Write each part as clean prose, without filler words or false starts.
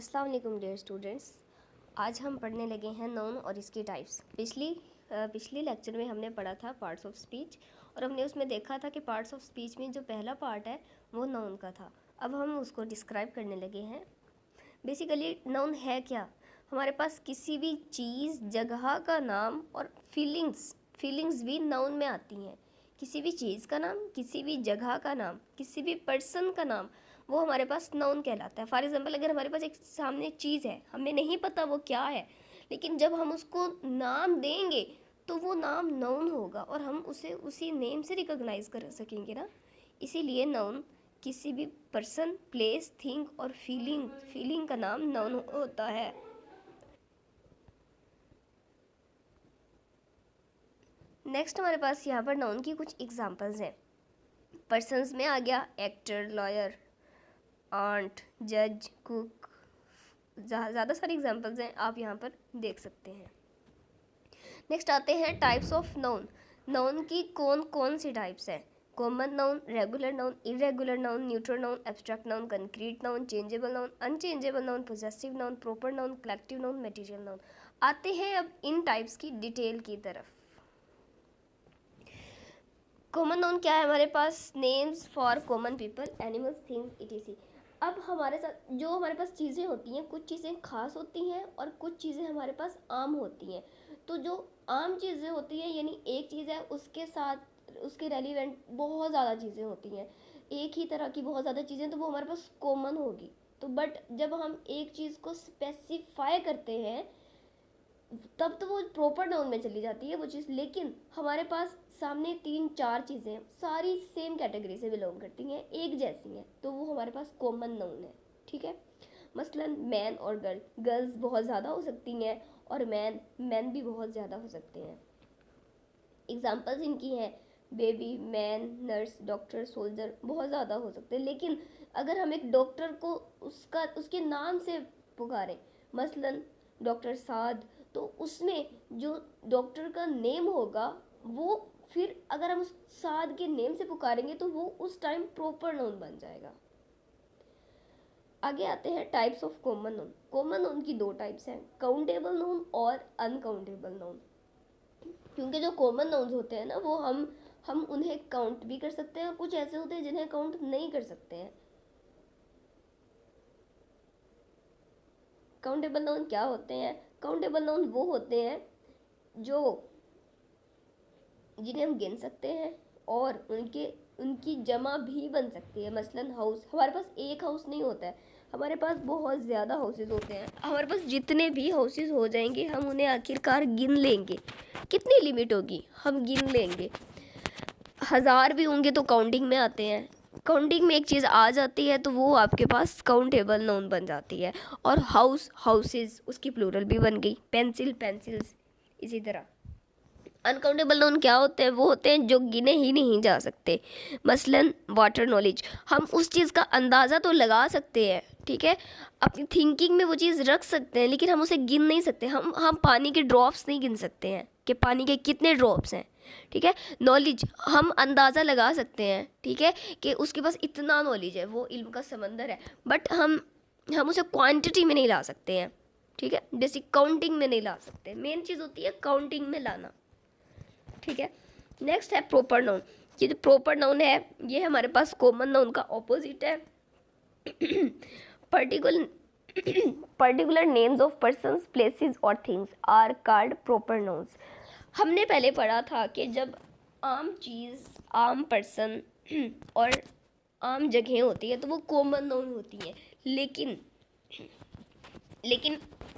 अस्सलाम वालेकुम dear students. आज हम पढ़ने लगे हैं नाउन और इसकी टाइप्स। पिछली लेक्चर में हमने पढ़ा था पार्ट्स ऑफ स्पीच और हमने उसमें देखा था कि पार्ट्स ऑफ स्पीच में जो पहला पार्ट है वो नाउन का था। अब हम उसको डिस्क्राइब करने लगे हैं। बेसिकली नाउन है क्या? हमारे पास किसी भी चीज़, जगह का नाम और फीलिंग्स भी नाउन में आती हैं। किसी भी चीज़ का नाम, किसी भी जगह का नाम, किसी भी पर्सन का नाम, वो हमारे पास नाउन कहलाता है। फॉर एग्जांपल, अगर हमारे पास एक सामने चीज़ है, हमें नहीं पता वो क्या है, लेकिन जब हम उसको नाम देंगे तो वो नाम नाउन होगा और हम उसे उसी नेम से रिकॉग्नाइज कर सकेंगे ना। इसीलिए नाउन किसी भी पर्सन, प्लेस, थिंग और फीलिंग का नाम नाउन होता है। नेक्स्ट हमारे पास यहाँ पर नाउन की कुछ एग्जांपल्स हैं। पर्सन्स में आ गया एक्टर, लॉयर, आंट, जज, कुक, ज़्यादा सारी एग्जांपल्स हैं, आप यहाँ पर देख सकते हैं। नेक्स्ट आते हैं टाइप्स ऑफ नाउन। नाउन की कौन कौन सी टाइप्स हैं? Common noun, regular noun, irregular noun, neutral noun, abstract noun, concrete noun, changeable noun, unchangeable noun, possessive noun, proper noun, collective noun, material noun. आते हैं अब इन टाइप्स की डिटेल की तरफ। कॉमन नाउन क्या है? हमारे पास names for common people, animals, things, etc. अब हमारे साथ जो हमारे पास चीज़ें होती हैं, कुछ चीज़ें खास होती हैं और कुछ चीज़ें हमारे पास आम होती हैं। तो जो आम चीज़ें होती हैं, यानी एक चीज़ है, उसके साथ उसके रेलिवेंट बहुत ज़्यादा चीज़ें होती हैं, एक ही तरह की बहुत ज़्यादा चीज़ें, तो वो हमारे पास कॉमन होगी। तो बट जब हम एक चीज़ को स्पेसिफाई करते हैं तब तो वो प्रॉपर नाउन में चली जाती है वो चीज़। लेकिन हमारे पास सामने 3-4 चीज़ें सारी सेम कैटेगरी से बिलोंग करती हैं, एक जैसी हैं, तो वो हमारे पास कॉमन नाउन है। ठीक है। मसलन मैन और गर्ल, गर्ल्स बहुत ज़्यादा हो सकती हैं और मैन भी बहुत ज़्यादा हो सकते हैं। एग्जाम्पल्स इनकी हैं baby, man, nurse, doctor, soldier, बहुत ज़्यादा हो सकते हैं। लेकिन अगर हम एक डॉक्टर को उसके नाम से पुकारें, मसलन डॉक्टर साद, तो उसमें जो डॉक्टर का नेम होगा वो फिर अगर हम उस साद के नेम से पुकारेंगे तो वो उस टाइम प्रॉपर नाउन बन जाएगा। आगे आते हैं types of common noun. Common noun की 2 टाइप्स हैं, काउंटेबल नाउन और अनकाउंटेबल नाउन। क्योंकि जो कॉमन नाउन्स होते हैं ना, वो हम उन्हें काउंट भी कर सकते हैं और कुछ ऐसे होते हैं जिन्हें काउंट नहीं कर सकते हैं। काउंटेबल नाउन क्या होते हैं? काउंटेबल नाउन वो होते हैं जिन्हें हम गिन सकते हैं और उनकी जमा भी बन सकती है। मसलन हाउस, हमारे पास एक हाउस नहीं होता है, हमारे पास बहुत ज़्यादा हाउसेज होते हैं। हमारे पास जितने भी हाउसेज हो जाएंगे हम उन्हें आखिरकार गिन लेंगे। कितनी लिमिट होगी, हम गिन लेंगे। 1000 भी होंगे तो काउंटिंग में आते हैं। काउंटिंग में एक चीज़ आ जाती है तो वो आपके पास काउंटेबल नाउन बन जाती है। और हाउसेज, उसकी प्लूरल भी बन गई। पेंसिल, पेंसिल्स, इसी तरह। अनकाउंटेबल नाउन क्या होते हैं? वो होते हैं जो गिने ही नहीं जा सकते। मसलन वाटर नॉलेज, हम उस चीज़ का अंदाज़ा तो लगा सकते हैं, ठीक है, अपनी थिंकिंग में वो चीज़ रख सकते हैं, लेकिन हम उसे गिन नहीं सकते। हम पानी के ड्रॉप्स नहीं गिन सकते हैं कि पानी के कितने ड्रॉप्स हैं। ठीक है। नॉलेज हम अंदाज़ा लगा सकते हैं, ठीक है, कि उसके पास इतना नॉलेज है, वो इल्म का समंदर है, बट हम उसे क्वांटिटी में नहीं ला सकते हैं। ठीक है, जैसे काउंटिंग में नहीं ला सकते। मेन चीज़ होती है काउंटिंग में लाना। ठीक है। नेक्स्ट है प्रॉपर नाउन। ये जो प्रॉपर नाउन है ये हमारे पास कॉमन नाउन का ऑपोजिट है। Particular names of persons, places और things are called proper nouns. हमने पहले पढ़ा था कि जब आम चीज़, आम पर्सन और आम जगह होती है तो वो कॉमन नाउन होती हैं। लेकिन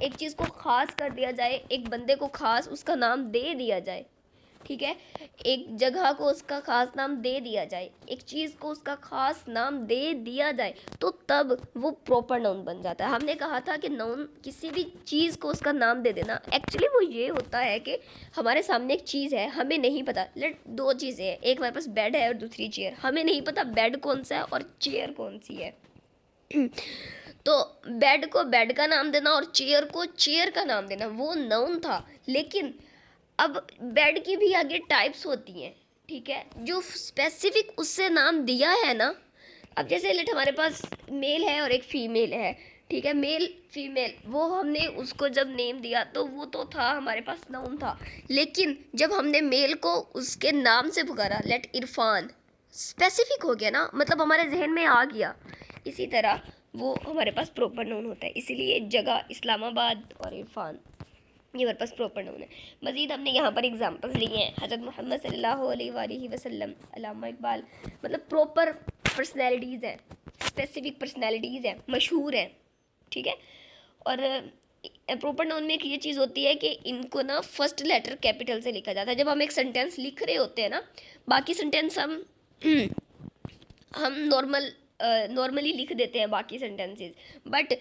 एक चीज़ को ख़ास कर दिया जाए, एक बंदे को ख़ास उसका नाम दे दिया जाए, ठीक है, एक जगह को उसका ख़ास नाम दे दिया जाए, एक चीज़ को उसका ख़ास नाम दे दिया जाए, तो तब वो प्रॉपर नाउन बन जाता है। हमने कहा था कि नाउन किसी भी चीज़ को उसका नाम दे देना, एक्चुअली वो ये होता है कि हमारे सामने एक चीज़ है, हमें नहीं पता, 2 चीज़ें हैं, एक हमारे पास बेड है और दूसरी चेयर। हमें नहीं पता बेड कौन सा है और चेयर कौन सी है। तो बेड को बेड का नाम देना और चेयर को चेयर का नाम देना वो नाउन था। लेकिन अब बेड की भी आगे टाइप्स होती हैं, ठीक है, जो स्पेसिफिक उससे नाम दिया है ना। अब जैसे लेट हमारे पास मेल है और एक फीमेल है, ठीक है, मेल फीमेल, वो हमने उसको जब नेम दिया तो वो तो था हमारे पास नाउन था, लेकिन जब हमने मेल को उसके नाम से पुकारा, लेट इरफान, स्पेसिफिक हो गया ना, मतलब हमारे जहन में आ गया। इसी तरह वो हमारे पास प्रॉपर नाउन होता है, इसीलिए जगह इस्लामाबाद और इरफान ये हमारे पास प्रॉपर नाउन है। मज़ीद हमने यहाँ पर एग्जांपल्स लिए हैं, हज़रत मोहम्मद सल्लल्लाहु अलैहि वसल्लम, अल्लामा इकबाल, मतलब प्रॉपर पर्सनैलिटीज़ हैं, स्पेसिफिक पर्सनैलिटीज़ हैं, मशहूर हैं, ठीक है। और प्रॉपर नाउन में एक ये चीज़ होती है कि इनको ना फर्स्ट लेटर कैपिटल से लिखा जाता है। जब हम एक सेंटेंस लिख रहे होते हैं ना, बाकी सेंटेंस हम नॉर्मली लिख देते हैं बाकी सेंटेंसेस, बट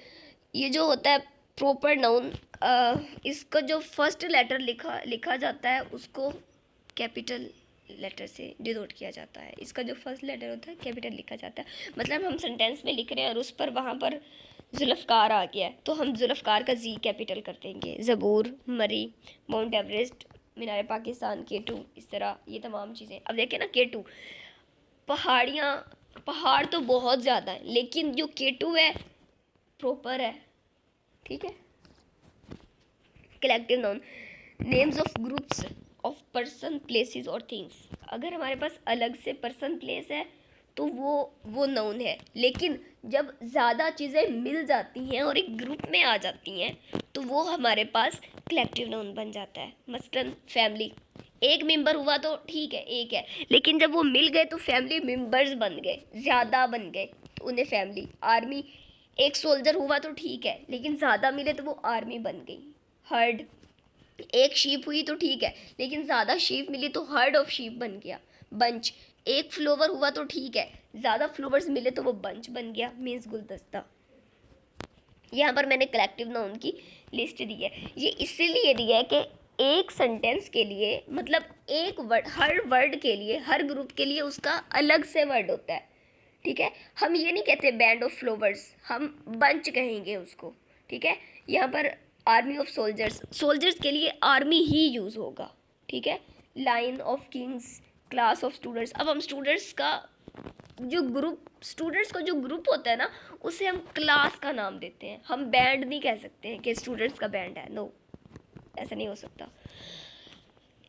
ये जो होता है प्रॉपर नाउन, इसका जो फर्स्ट लेटर लिखा जाता है उसको कैपिटल लेटर से डिनोट किया जाता है। इसका जो फर्स्ट लेटर होता है कैपिटल लिखा जाता है। मतलब हम सेंटेंस में लिख रहे हैं और उस पर वहाँ पर जुल्फ़कार आ गया है तो हम जुल्फ़कार का जी कैपिटल कर देंगे। ज़बूर, मरी, माउंट एवरेस्ट, मीनार पाकिस्तान, K2, इस तरह ये तमाम चीज़ें। अब देखें ना K2, पहाड़ तो बहुत ज़्यादा है, लेकिन जो K2 है प्रॉपर है, ठीक है। Collective noun, names of groups of person, places और थिंग्स। अगर हमारे पास अलग से पर्सन प्लेस है तो वो नाउन है, लेकिन जब ज़्यादा चीज़ें मिल जाती हैं और एक ग्रुप में आ जाती हैं तो वो हमारे पास कलेक्टिव नाउन बन जाता है। मसलन फैमिली, एक मेंबर हुआ तो ठीक है, एक है, लेकिन जब वो मिल गए तो फैमिली मेंबर्स बन गए, ज़्यादा बन गए तो उन्हें फैमिली। आर्मी, एक सोल्जर हुआ तो ठीक है, लेकिन ज़्यादा मिले तो वो आर्मी बन गई। हर्ड, एक शीप हुई तो ठीक है, लेकिन ज़्यादा शीप मिली तो हर्ड ऑफ शीप बन गया। बंच, एक फ्लोवर हुआ तो ठीक है, ज़्यादा फ्लोवर्स मिले तो वो बंच बन गया, मीन्स गुलदस्ता। यहाँ पर मैंने कलेक्टिव नाउन की लिस्ट दी है। ये इसीलिए दी है कि एक सेंटेंस के लिए, मतलब एक वर्ड, हर वर्ड के लिए, हर ग्रुप के लिए उसका अलग से वर्ड होता है, ठीक है। हम ये नहीं कहते बैंड ऑफ फ्लोवर्स, हम बंच कहेंगे उसको, ठीक है। यहाँ पर आर्मी ऑफ सोल्जर्स, सोल्जर्स के लिए आर्मी ही यूज़ होगा, ठीक है। Line of Kings, class of students. अब हम स्टूडेंट्स का जो ग्रुप होता है ना, उसे हम क्लास का नाम देते हैं। हम बैंड नहीं कह सकते हैं कि स्टूडेंट्स का बैंड है, नो, ऐसा नहीं हो सकता।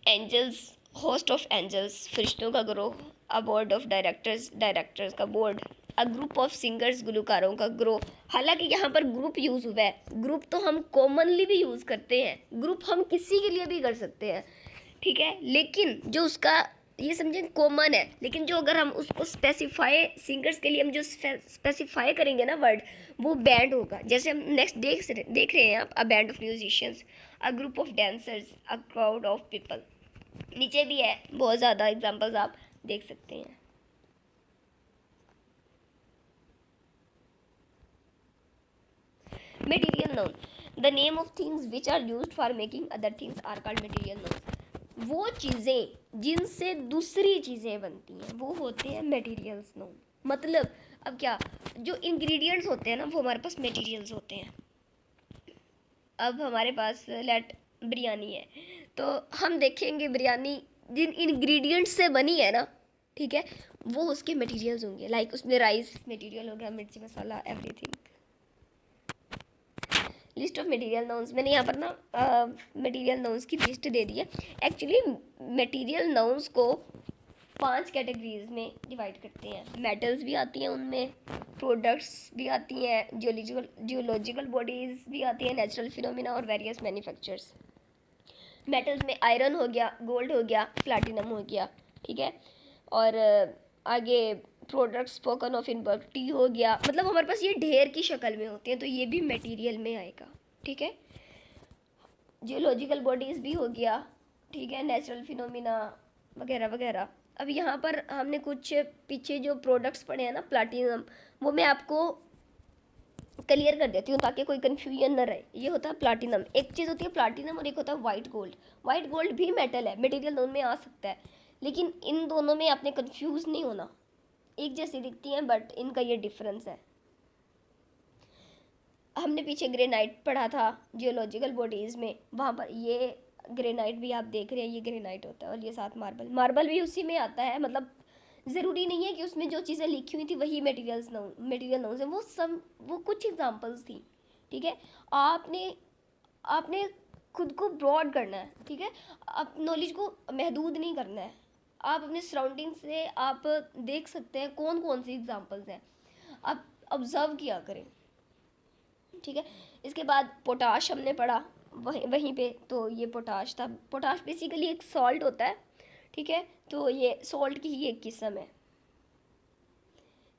एंजल्स, होस्ट ऑफ एंजल्स, फरिश्तों का ग्रोह। A board of directors, directors का board. A group of singers, गुलकारों का ग्रोह। हालांकि यहाँ पर ग्रुप यूज़ हुआ है, ग्रुप तो हम कॉमनली भी यूज़ करते हैं, ग्रुप हम किसी के लिए भी कर सकते हैं, ठीक है, लेकिन जो उसका ये समझें कॉमन है, लेकिन जो अगर हम उसको स्पेसिफाई, सिंगर्स के लिए हम जो स्पेसिफाई करेंगे ना वर्ड, वो बैंड होगा। जैसे हम नेक्स्ट देख रहे हैं आप, a band of musicians, a group of dancers, a crowd of people. नीचे भी है बहुत ज़्यादा एग्जांपल्स, आप देख सकते हैं। Material noun, the name of things which are used for making other things are called material noun. वो चीज़ें जिनसे दूसरी चीज़ें बनती हैं वो होते हैं मटेरियल्स नाउन। मतलब अब क्या, जो इंग्रेडिएंट्स होते हैं ना वो हमारे पास मटेरियल्स होते हैं। अब हमारे पास लेट बिरयानी है, तो हम देखेंगे बिरयानी जिन इंग्रेडिएंट्स से बनी है ना, ठीक है, वो उसके मटेरियल्स होंगे। लाइक उसमें राइस मटेरियल हो गया, मिर्ची masala, everything. List of material nouns, मैंने यहाँ पर ना मटेरियल नाउन्स की लिस्ट दे दी है। एक्चुअली मटेरियल नाउन्स को 5 कैटेगरीज में डिवाइड करते हैं। मेटल्स भी आती हैं उनमें, प्रोडक्ट्स भी आती हैं, जियोलॉजिकल बॉडीज़ भी आती हैं, नेचुरल फिनोमिना और वेरियस मैन्युफैक्चर्स। मेटल्स में आयरन हो गया, गोल्ड हो गया, प्लैटिनम हो गया, ठीक है। और आगे products spoken of in work, T हो गया, मतलब हमारे पास ये ढेर की शक्ल में होते हैं, तो ये भी मटेरियल में आएगा, ठीक है। जियोलॉजिकल बॉडीज़ भी हो गया, ठीक है, नेचुरल फिनोमिना वगैरह वगैरह। अब यहाँ पर हमने कुछ पीछे जो प्रोडक्ट्स पढ़े हैं ना, प्लैटिनम, वो मैं आपको क्लियर कर देती हूँ ताकि कोई कन्फ्यूजन न रहे। ये होता है प्लैटिनम, एक चीज़ होती है प्लैटिनम और एक होता है वाइट गोल्ड। वाइट गोल्ड भी मेटल है, मटेरियल दोनों में आ सकता है, लेकिन इन दोनों में आपने कंफ्यूज नहीं होना, एक जैसी दिखती हैं बट इनका ये डिफरेंस है। हमने पीछे ग्रेनाइट पढ़ा था जियोलॉजिकल बॉडीज़ में, वहाँ पर ये ग्रेनाइट भी आप देख रहे हैं, ये ग्रेनाइट होता है, और ये साथ मार्बल भी उसी में आता है, मतलब ज़रूरी नहीं है कि उसमें जो चीज़ें लिखी हुई थी वही मटेरियल नाउन्स हैं, वो कुछ एग्जांपल्स थी, ठीक है। आपने आपने खुद को ब्रॉड करना है, ठीक है, आप नॉलेज को महदूद नहीं करना है। आप अपने सराउंडिंग से आप देख सकते हैं कौन कौन सी एग्जांपल्स हैं, आप ऑब्जर्व किया करें, ठीक है। इसके बाद पोटाश हमने पढ़ा वहीं पे, तो ये पोटाश था। पोटाश बेसिकली एक सॉल्ट होता है, ठीक है, तो ये सॉल्ट की ही एक किस्म है।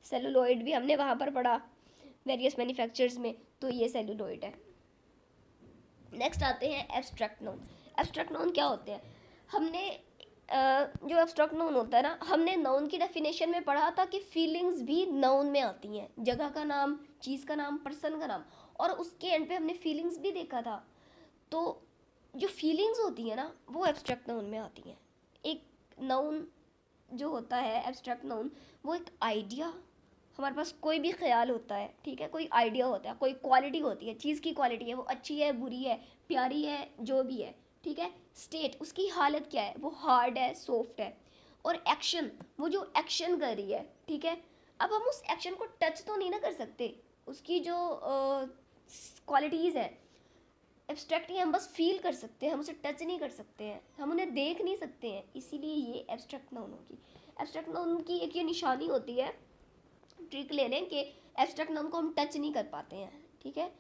सेलुलोइड भी हमने वहाँ पर पढ़ा वेरियस मैन्युफैक्चरर्स में, तो ये सेलुलोइड है। नेक्स्ट आते हैं एब्स्ट्रैक्ट नाउन। एब्स्ट्रैक्ट नाउन क्या होते हैं? हमने जो एब्स्ट्रैक्ट नाउन होता है ना, हमने नाउन की डेफिनेशन में पढ़ा था कि फीलिंग्स भी नाउन में आती हैं, जगह का नाम, चीज़ का नाम, पर्सन का नाम, और उसके एंड पे हमने फीलिंग्स भी देखा था। तो जो फीलिंग्स होती है ना, वो एब्स्ट्रैक्ट नाउन में आती हैं। एक नाउन जो होता है एब्स्ट्रैक्ट नाउन, वो एक आइडिया, हमारे पास कोई भी ख्याल होता है, ठीक है, कोई आइडिया होता है, कोई क्वालिटी होती है, चीज़ की क्वालिटी है, वो अच्छी है, बुरी है, प्यारी है, जो भी है, ठीक है। स्टेट, उसकी हालत क्या है, वो हार्ड है, सॉफ्ट है। और एक्शन, वो जो एक्शन कर रही है, ठीक है। अब हम उस एक्शन को टच तो नहीं ना कर सकते, उसकी जो क्वालिटीज़ है एब्स्ट्रैक्टली हम बस फील कर सकते हैं, हम उसे टच नहीं कर सकते हैं, हम उन्हें देख नहीं सकते हैं, इसीलिए ये एब्स्ट्रैक्ट नाउन होगी। एब्स्ट्रैक्ट नाउन की एक ये निशानी होती है, ट्रिक ले लें कि एब्स्ट्रैक्ट नाउन को हम टच नहीं कर पाते हैं, ठीक है।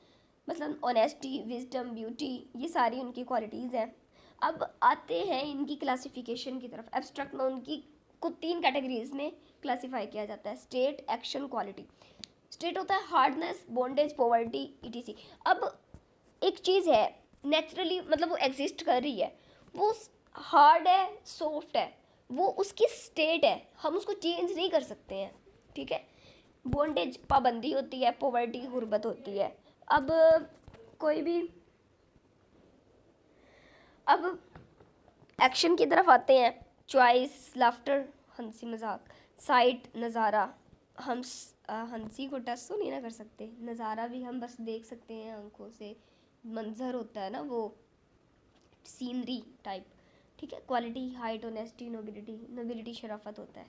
मतलब ऑनेस्टी, विजडम, ब्यूटी, ये सारी उनकी क्वालिटीज़ हैं। अब आते हैं इनकी क्लासिफिकेशन की तरफ। एब्स्ट्रैक्ट नाउन की को 3 कैटेगरीज में क्लासीफाई किया जाता है, स्टेट, एक्शन, क्वालिटी। स्टेट होता है हार्डनेस, बॉन्डेज, पॉवर्टी, ईटीसी। अब एक चीज़ है नेचुरली, मतलब वो एग्जिस्ट कर रही है, वो हार्ड है, सॉफ्ट है, वो उसकी स्टेट है, हम उसको चेंज नहीं कर सकते हैं, ठीक है। बॉन्डेज पाबंदी होती है, पॉवर्टी गुर्बत होती है। अब कोई भी, अब एक्शन की तरफ आते हैं। चॉइस, लाफ्टर, हंसी मजाक, साइट, नज़ारा, हम हंसी को टच तो नहीं ना कर सकते, नज़ारा भी हम बस देख सकते हैं आंखों से, मंजर होता है ना वो, सीनरी टाइप, ठीक है। क्वालिटी, हाइट, ऑनेस्टी, नोबिलिटी शराफत होता है।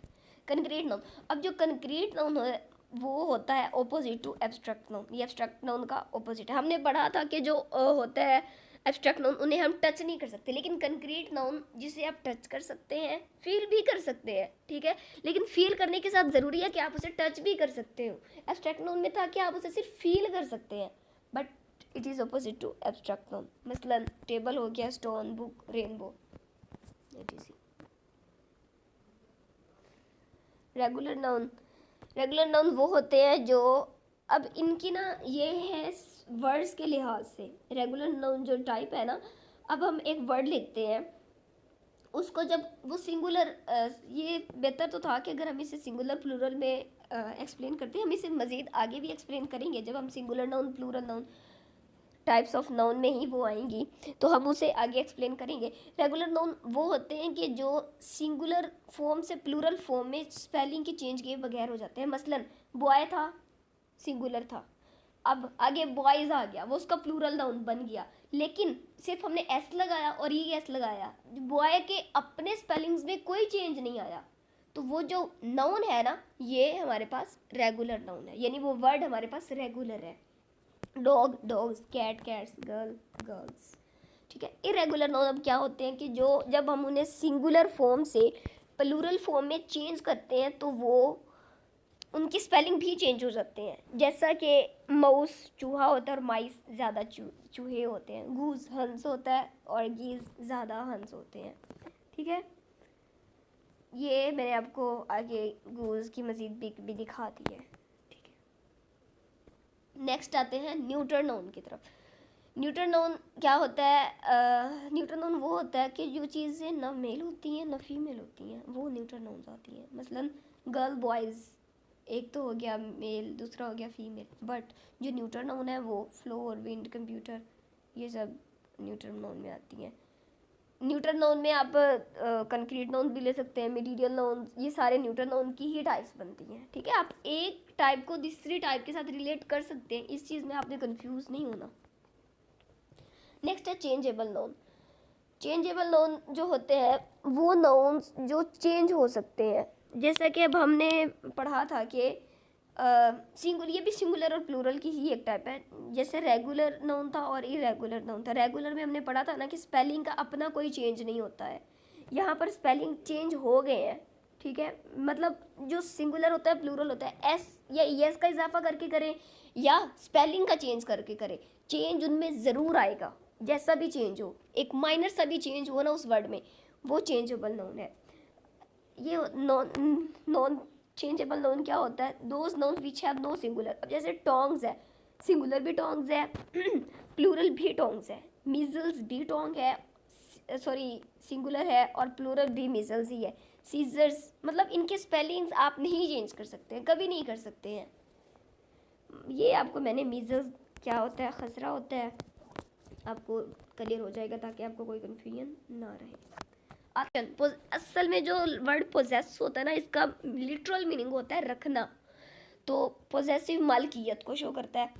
कंक्रीट नाउन, अब जो कंक्रीट नाउन है वो होता है ऑपोजिट टू एब्स्ट्रैक्ट नाउन, ये एब्स्ट्रैक्ट नाउन का ऑपोजिट है। हमने पढ़ा था कि जो होता है एब्स्ट्रैक्ट नाउन, उन्हें हम टच नहीं कर सकते, लेकिन कंक्रीट नाउन जिसे आप टच कर सकते हैं, फील भी कर सकते हैं, ठीक है। लेकिन फील करने के साथ ज़रूरी है कि आप उसे टच भी कर सकते हो। एब्स्ट्रैक्ट नाउन में था कि आप उसे सिर्फ फील कर सकते हैं, but it is opposite to abstract noun. मसलन टेबल हो गया, stone, book, rainbow, etc। Regular noun, regular noun वो होते हैं जो, अब इनकी ना ये है वर्ड्स के लिहाज से, रेगुलर नाउन जो टाइप है ना, अब हम एक वर्ड लिखते हैं, उसको जब वो सिंगुलर, ये बेहतर तो था कि अगर हम इसे सिंगुलर प्लूरल में एक्सप्लेन करते हैं, हम इसे मज़ीद आगे भी एक्सप्लेन करेंगे जब हम singular noun, plural noun, types of noun में ही वो आएंगी, तो हम उसे आगे एक्सप्लेन करेंगे। रेगुलर नाउन वो होते हैं कि जो सिंगुलर फॉर्म से प्लूरल फॉर्म में स्पेलिंग के चेंज किए बगैर हो जाते हैं। मसलन बॉय था, सिंगुलर था, अब आगे बॉयज़ आ गया, वो उसका प्लूरल नाउन बन गया, लेकिन सिर्फ हमने एस लगाया और ये एस लगाया, बॉय के अपने स्पेलिंग्स में कोई चेंज नहीं आया, तो वो जो नाउन है ना, ये हमारे पास रेगुलर नाउन है, यानी वो वर्ड हमारे पास रेगुलर है। Dog, dogs, cat, cats, girl, girls, ठीक है। इरेगुलर नाउन अब क्या होते हैं कि जो जब हम उन्हें सिंगुलर फॉर्म से प्लूरल फॉर्म में चेंज करते हैं तो वो उनकी स्पेलिंग भी चेंज हो जाते हैं, जैसा कि माउस चूहा होता है और माइस ज़्यादा चूहे होते हैं, गूज हंस होता है और गीज ज़्यादा हंस होते हैं, ठीक है। ये मैंने आपको आगे गूज की मज़ीद भी दिखा दी है। नेक्स्ट आते हैं न्यूटर नाउन की तरफ। न्यूटर नाउन क्या होता है? न्यूटर नाउन वो होता है कि जो चीज़ें ना मेल होती हैं ना फीमेल होती हैं, वो न्यूटर नाउन्स आती हैं। मसलन गर्ल, बॉयज़, एक तो हो गया मेल, दूसरा हो गया फीमेल, बट जो न्यूटर नाउन है वो फ्लोर, विंड, कंप्यूटर, ये सब न्यूटर नाउन में आती हैं। न्यूटर नाउन में आप कंक्रीट नाउन भी ले सकते हैं, मटीरियल नाउन, ये सारे न्यूटर नाउन की ही टाइप्स बनती हैं, ठीक है। आप एक टाइप को दूसरी टाइप के साथ रिलेट कर सकते हैं, इस चीज़ में आपने कंफ्यूज नहीं होना। नेक्स्ट है चेंजेबल नाउन। चेंजेबल नाउन जो होते हैं वो नाउन्स जो चेंज हो सकते हैं, जैसा कि अब हमने पढ़ा था कि ये भी सिंगुलर और प्लूरल की ही एक टाइप है। जैसे रेगुलर नाउन था और इरेगुलर नाउन था। रेगुलर में हमने पढ़ा था ना कि स्पेलिंग का अपना कोई चेंज नहीं होता है। यहाँ पर स्पेलिंग चेंज हो गए हैं, ठीक है। मतलब जो सिंगुलर होता है, प्लूरल होता है, एस या ईएस का इजाफा करके करें या स्पेलिंग का चेंज करके करें, चेंज उनमें ज़रूर आएगा। जैसा भी चेंज हो, एक माइनर सा भी चेंज हो ना उस वर्ड में, वो चेंजेबल नाउन है। ये नॉन चेंजेबल नाउन क्या होता है? Those noun which have no singular. अब जैसे टोंग्स है, सिंगुलर भी टोंग्स है प्लूरल भी टोंग्स है। मीजल्स भी टोंग है, सॉरी सिंगुलर है, और प्लूरल भी मीजल्स ही है। सीजर्स, मतलब इनके स्पेलिंग्स आप नहीं चेंज कर सकते हैं, कभी नहीं कर सकते हैं। ये आपको मैंने मीजल्स क्या होता है, खसरा होता है, आपको क्लियर हो जाएगा ताकि आपको कोई कन्फ्यूजन ना रहे। असल में जो वर्ड पोजेस होता है ना, इसका लिटरल मीनिंग होता है रखना। तो पोजेसिव मालकियत को शो करता है।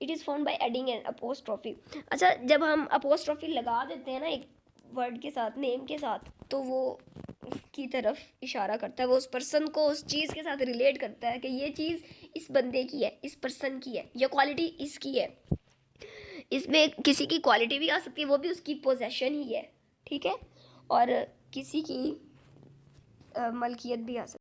It is found by adding N apostrophe. अच्छा, जब हम अपोस्ट्रोफी लगा देते हैं ना एक वर्ड के साथ, नेम के साथ, तो वो उसकी तरफ इशारा करता है, वो उस पर्सन को उस चीज़ के साथ रिलेट करता है कि ये चीज़ इस बंदे की है, इस पर्सन की है, ये क्वालिटी इसकी है। इसमें किसी की क्वालिटी भी आ सकती है, वो भी उसकी पोजेशन ही है, ठीक है। और किसी की मलकियत भी आ सकती है।